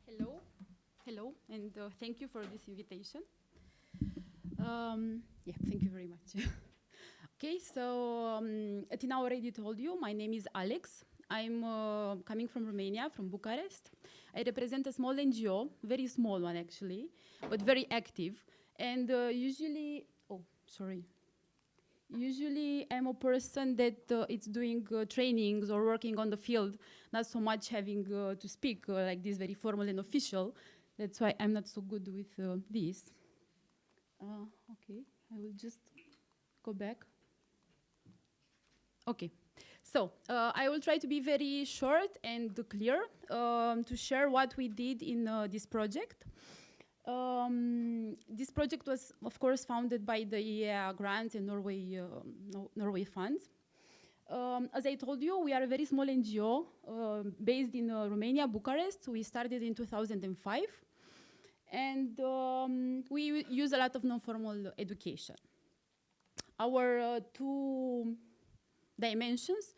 Hello, hello, and thank you for this invitation. Yeah, thank you very much. Okay, so Tina already told you, my name is Alex. I'm coming from Romania, from Bucharest. I represent a small NGO, very small one actually, but very active. And usually I'm a person that it's doing trainings or working on the field, not so much having to speak like this, very formal and official. That's why I'm not so good with this. Okay, I will just go back. Okay, so I will try to be very short and clear to share what we did in this project. This project was, of course, founded by the EEA grants and Norway funds. As I told you, we are a very small NGO based in Romania, Bucharest. We started in 2005. And we use a lot of non-formal education. Our two dimensions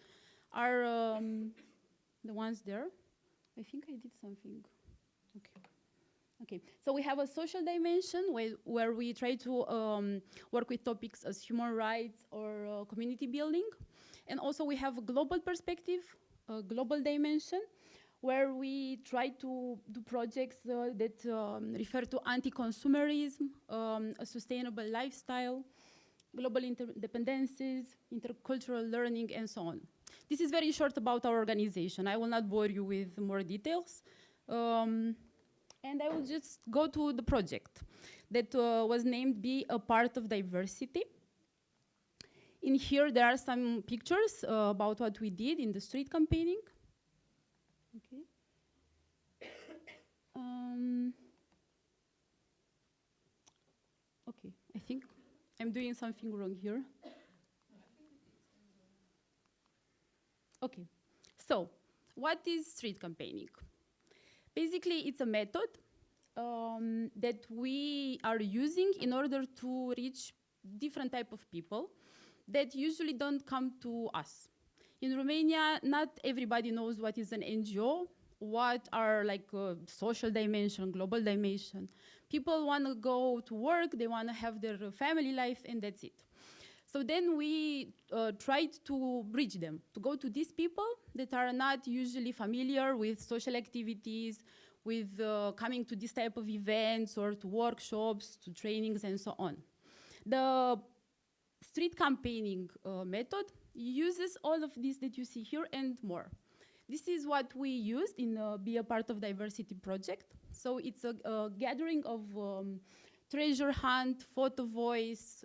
are the ones there. I think I did something. Okay, so we have a social dimension where we try to work with topics as human rights or community building. And also we have a global perspective, a global dimension, where we try to do projects that refer to anti-consumerism, a sustainable lifestyle, global interdependencies, intercultural learning, and so on. This is very short about our organization. I will not bore you with more details. And I will just go to the project that was named Be a Part of Diversity. In here, there are some pictures about what we did in the street campaigning. Okay. Okay, I think I'm doing something wrong here. Okay, so what is street campaigning? Basically, it's a method that we are using in order to reach different type of people that usually don't come to us. In Romania, not everybody knows what is an NGO, what are like social dimension, global dimension. People want to go to work, they want to have their family life, and that's it. So then we tried to bridge them, to go to these people that are not usually familiar with social activities, with coming to this type of events or to workshops, to trainings, and so on. The street campaigning method uses all of this that you see here and more. This is what we used in Be a Part of Diversity project. So it's a gathering of treasure hunt, photo voice,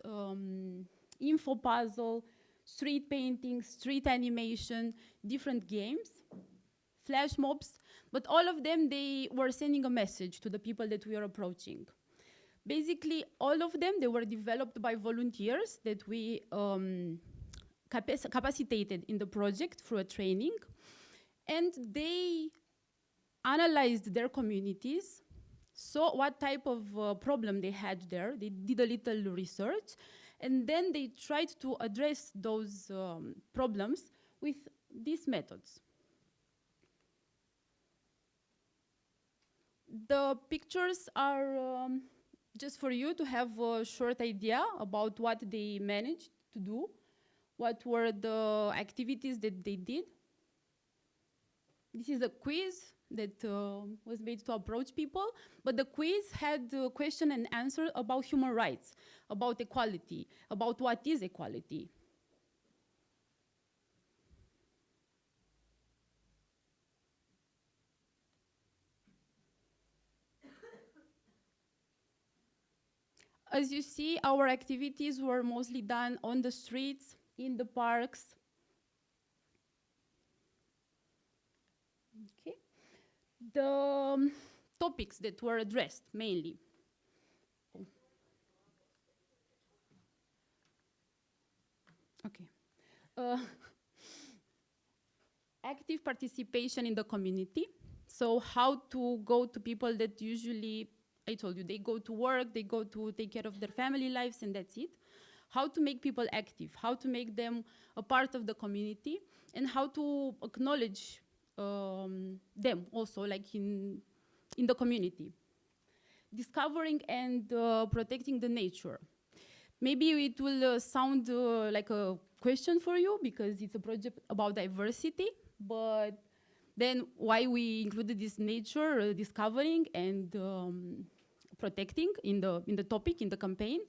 info puzzle, street painting, street animation, different games, flash mobs, but all of them, they were sending a message to the people that we are approaching. Basically, all of them, they were developed by volunteers that we capacitated in the project through a training, and they analyzed their communities, saw what type of problem they had there. They did a little research, and then they tried to address those problems with these methods. The pictures are just for you to have a short idea about what they managed to do, what were the activities that they did. This is a quiz that was made to approach people, but the quiz had a question and answer about human rights, about equality, about what is equality. As you see, our activities were mostly done on the streets, in the parks. Okay. The topics that were addressed mainly. Okay. Active participation in the community. So how to go to people that usually, I told you, they go to work, they go to take care of their family lives, and that's it. How to make people active, how to make them a part of the community, and how to acknowledge them also, like in in the community. Discovering and protecting the nature. Maybe it will sound like a question for you because it's a project about diversity, but then why we included this nature discovering and protecting in the topic, in the campaign?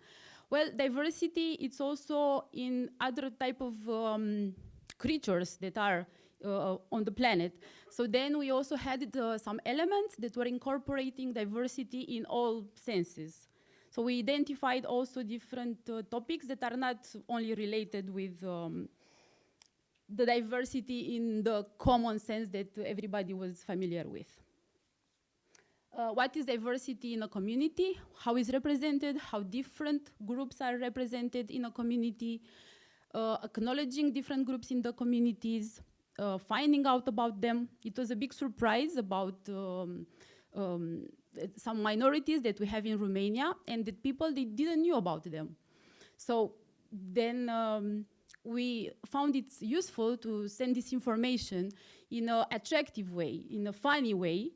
Well, diversity, it's also in other type of creatures that are on the planet. So then we also had some elements that were incorporating diversity in all senses. So we identified also different topics that are not only related with the diversity in the common sense that everybody was familiar with. What is diversity in a community? How is represented? How different groups are represented in a community? Acknowledging different groups in the communities, finding out about them. It was a big surprise about some minorities that we have in Romania and that people, they didn't know about them. So then we found it useful to send this information in an attractive way, in a funny way,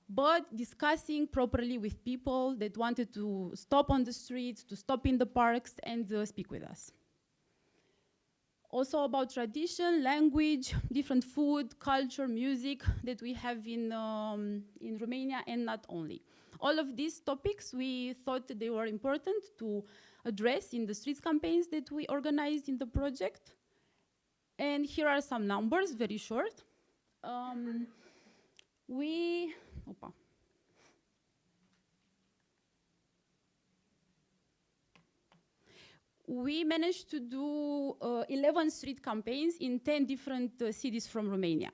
but discussing properly with people that wanted to stop on the streets, to stop in the parks and speak with us. Also about tradition, language, different food, culture, music that we have in Romania and not only. All of these topics, we thought that they were important to address in the streets campaigns that we organized in the project. And here are some numbers, very short. We managed to do 11 street campaigns in 10 different cities from Romania.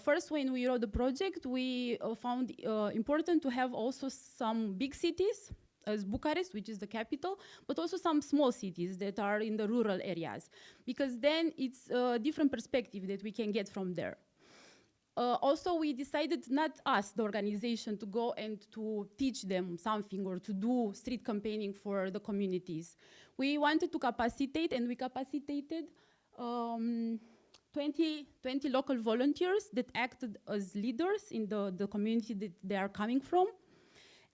First, when we wrote the project, we found important to have also some big cities, as Bucharest, which is the capital, but also some small cities that are in the rural areas, because then it's a different perspective that we can get from there. Also, we decided not us, the organization, to go and to teach them something or to do street campaigning for the communities. We wanted to capacitate, and we capacitated 20 local volunteers that acted as leaders in the community that they are coming from.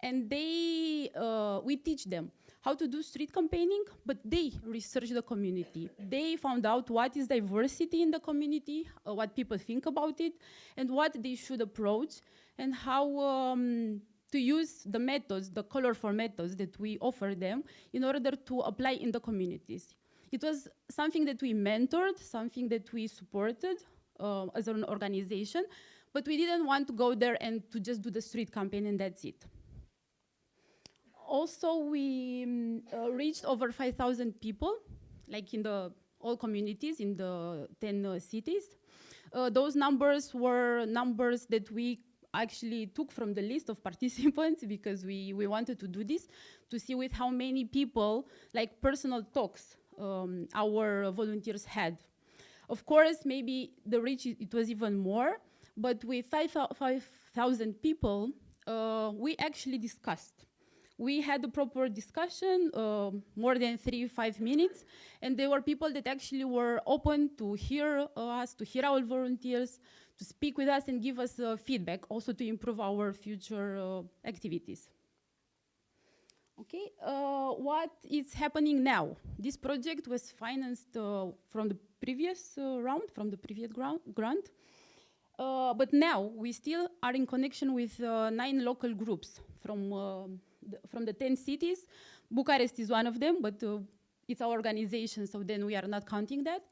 And we teach them how to do street campaigning, but they research the community. They found out what is diversity in the community, what people think about it, and what they should approach, and how to use the methods, the colorful methods that we offer them in order to apply in the communities. It was something that we mentored, something that we supported as an organization, but we didn't want to go there and to just do the street campaign and that's it. Also, we reached over 5,000 people, like in all communities in the 10 cities. Those numbers were numbers that we actually took from the list of participants because we wanted to do this, to see with how many people, like personal talks, our volunteers had. Of course, maybe the reach, it was even more, but with 5,000 people, we actually discussed. We had a proper discussion, more than 3-5 minutes, and there were people that actually were open to hear us, to hear our volunteers, to speak with us and give us feedback, also to improve our future activities. Okay, what is happening now? This project was financed from the previous round, from the previous grant, but now we still are in connection with 9 local groups from the 10 cities. Bucharest is one of them, but it's our organization, so then we are not counting that.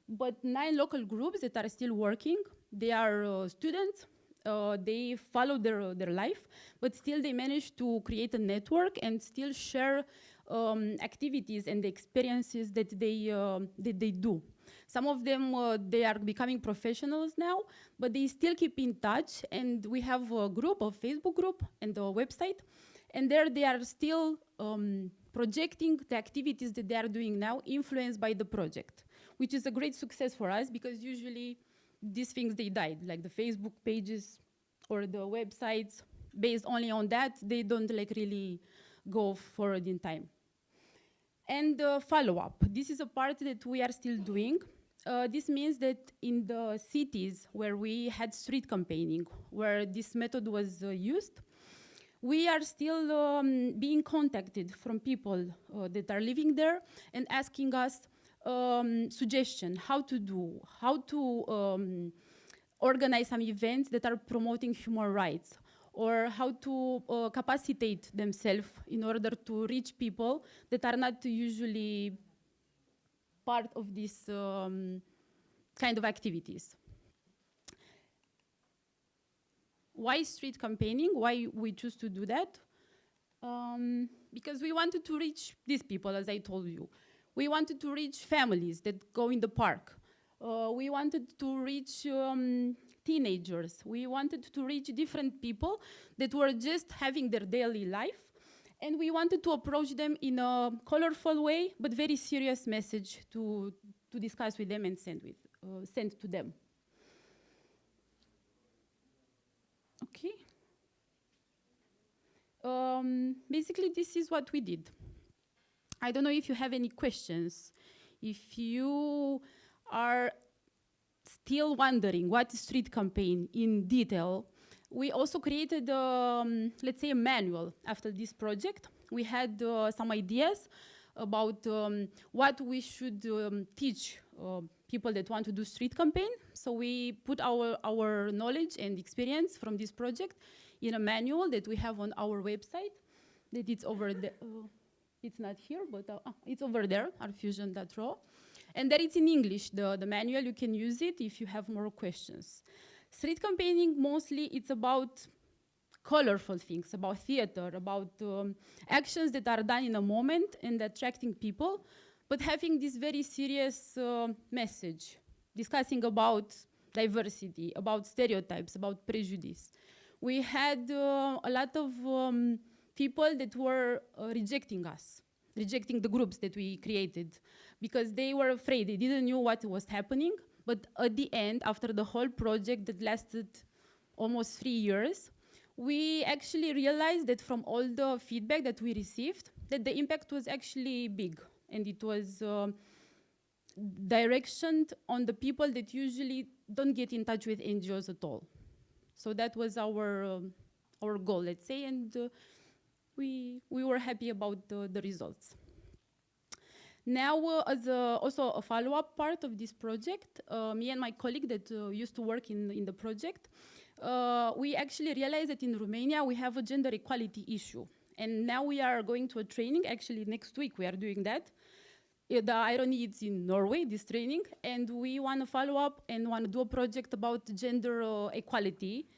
But 9 local groups that are still working. They are students, they follow their life, but still they manage to create a network and still share activities and the experiences that they do. Some of them, they are becoming professionals now, but they still keep in touch, and we have a group, a Facebook group and a website, and there they are still projecting the activities that they are doing now, influenced by the project, which is a great success for us, because usually these things, they died, like the Facebook pages or the websites, based only on that, they don't like really go forward in time. And follow-up. This is a part that we are still doing. This means that in the cities where we had street campaigning, where this method was used, we are still being contacted from people that are living there and asking us suggestions, how to organize some events that are promoting human rights, or how to capacitate themselves in order to reach people that are not usually part of this kind of activities. Why street campaigning? Why we choose to do that? Because we wanted to reach these people, as I told you. We wanted to reach families that go in the park. We wanted to reach teenagers. We wanted to reach different people that were just having their daily life. And we wanted to approach them in a colorful way, but very serious message to discuss with them and send to them. Okay. Basically, this is what we did. I don't know if you have any questions. If you are still wondering what is street campaign in detail, we also created, let's say, a manual after this project. We had some ideas about what we should teach people that want to do street campaign. So we put our knowledge and experience from this project in a manual that we have on our website. That it's over there. It's not here, but it's over there, rfusion.ro. And there it's in English, the manual. You can use it if you have more questions. Street campaigning, mostly it's about colorful things, about theater, about actions that are done in a moment and attracting people, but having this very serious message, discussing about diversity, about stereotypes, about prejudice. We had a lot of people that were rejecting us, rejecting the groups that we created, because they were afraid, they didn't know what was happening. But at the end, after the whole project that lasted almost 3 years, we actually realized that from all the feedback that we received, that the impact was actually big. And it was directioned on the people that usually don't get in touch with NGOs at all. So that was our goal, let's say, and we were happy about the results. Now, as also a follow-up part of this project, me and my colleague that used to work in the project, we actually realized that in Romania we have a gender equality issue. And now we are going to a training, actually next week we are doing that. The irony is in Norway, this training, and we want to follow up and want to do a project about gender equality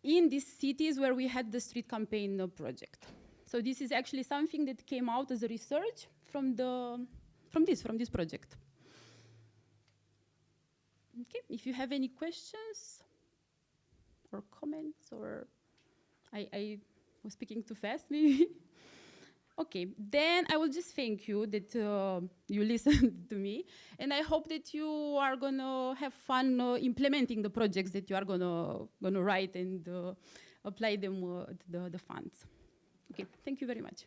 in these cities where we had the street campaign project. So this is actually something that came out as a research from this project. Okay, if you have any questions or comments, or I was speaking too fast, maybe. Okay, then I will just thank you that you listened to me, and I hope that you are gonna have fun implementing the projects that you are gonna write and apply them to the funds. Okay, thank you very much.